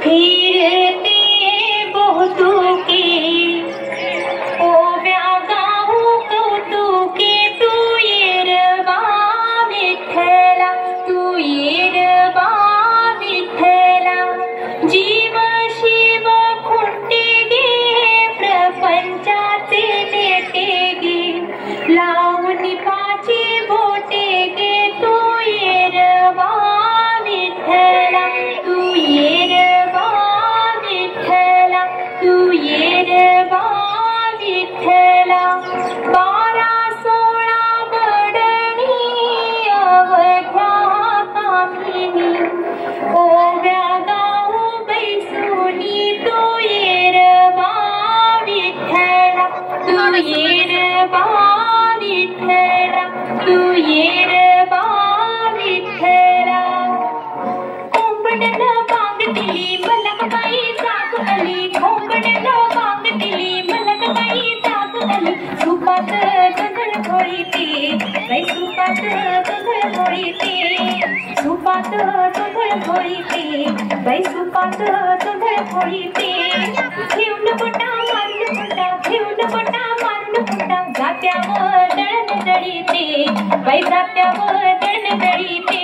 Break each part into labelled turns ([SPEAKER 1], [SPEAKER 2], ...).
[SPEAKER 1] फिरते बहुतों के ओ व्यागाहू कौतुके तू येरबा विठ्ठला तू येरबा विठ्ठला जीव शिव खुंटे गे प्रपंचाचे नेते गे लावून पाची बोटे गे तू येरबा विठ्ठला तू येरबा विठ्ठला तू येरबा विठ्ठला 12-16 बडणी अवघ्या कामिनी ओव्या गाऊ बैसुनी तू येरबा विठ्ठला तू येरबा विठ्ठला तू येरबा विठ्ठला कोंबड्यानं बांग दिली मलकबाई जाग आली कोंबड्यानं बांग दिली मलकबाई जाग आली सुपात गंधळ घोळीते बाई सुपात गंधळ घोळीते सुपात गंधळ घोळीते बाई सुपात गंधळ घोळीते घेऊन बोटा मारून बोटा घेऊन बोटा मारून बोटा जात्यावर दळण दळीते बाई जात्यावर दळण दळीते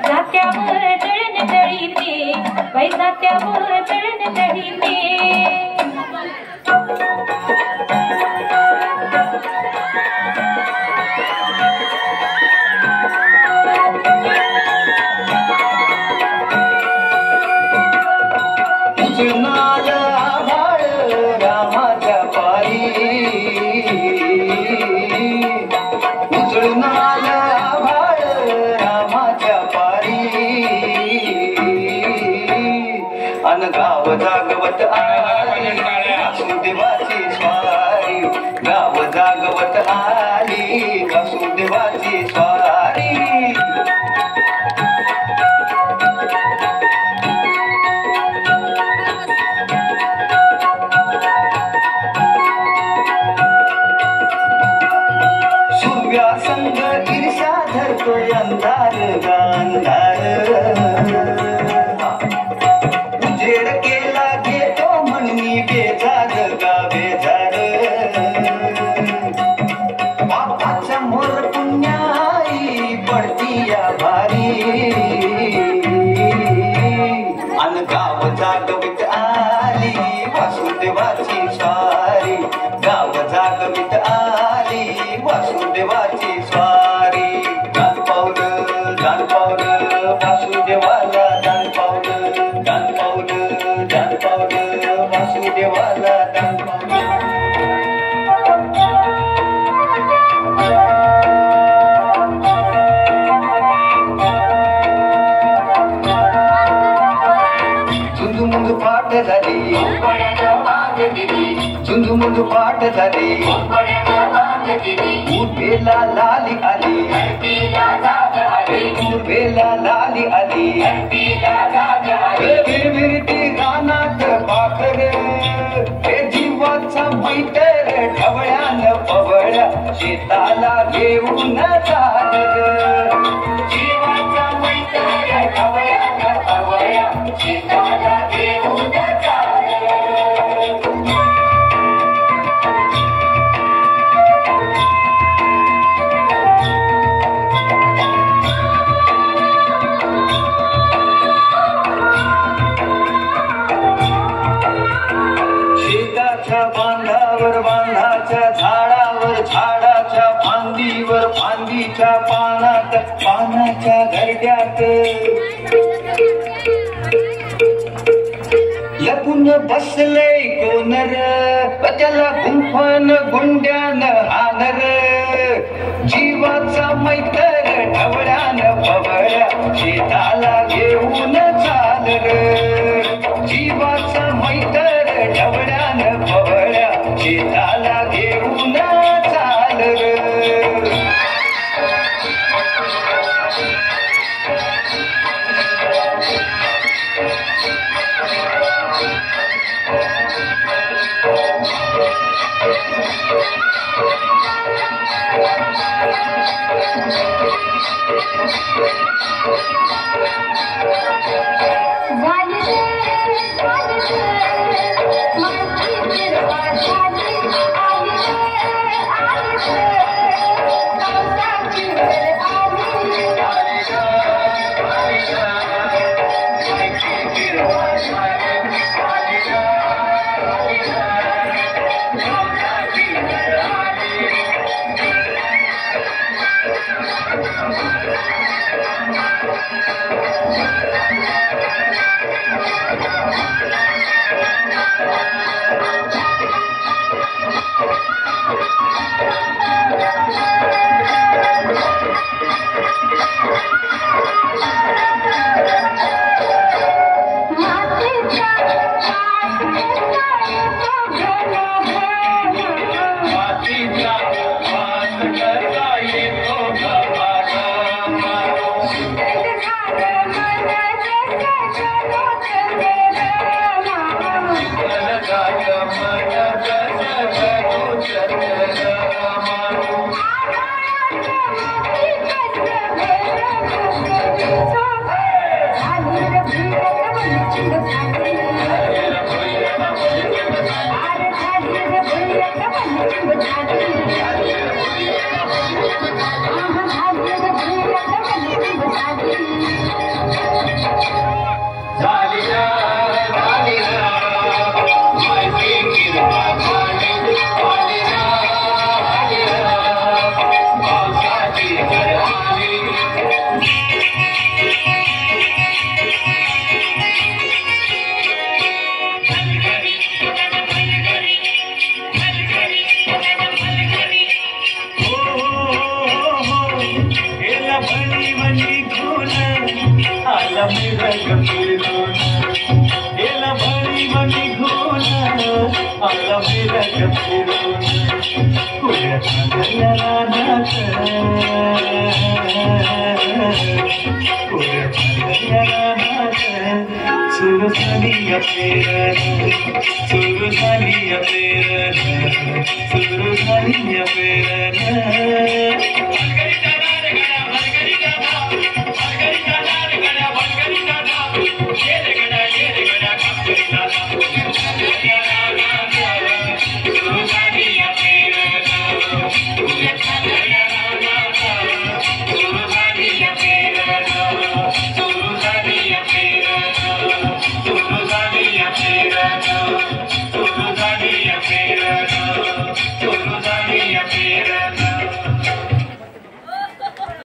[SPEAKER 1] जात्यावर दळण दळीते बाई जात्यावर दळण दळीते
[SPEAKER 2] गाव जागवत आली वासुदेवाची स्वारी गाव जागवत आली वासुदेवाची स्वारी सूर्या संग ईर्ष्या धरतोय अंधार गांधार बेजार गा बेजार बापाच्या मोर पुण्याई पडतीया भारी अन गाव जागवित आली वासुदेवाची स्वारी गाव जागवित आली वासुदेवाची स्वारी दान पावलं वासुदेवाला दान पावलं वासुदेवाला दान झुंजू पाठ झाली झुंजू पाठ झाली उर्वेला लाली आली उर्वेला लाली आली विरविरती रानात पाखर हे जीवाचा मैतर ढवळ्यानं पवळ्या शेताला घेऊन चाललं जीवाचा मैतर ढवळ्यानं पवळ्या शेताला घेऊन चाललं बांधाच्या झाडावर झाडाच्या फांदीवर फांदीच्या पानात पानाच्या घरट्यात लपून बसले कोनर त्याला गुंफन गुंड्यान हानर जीवाचा मैतर ढवळ्यान पवळ्या शेताला घेऊन चालर जीवाचा मैतर ढवळ्यान पवळ्या शेताला घेऊन चालर
[SPEAKER 1] वाले
[SPEAKER 2] सुरू झाली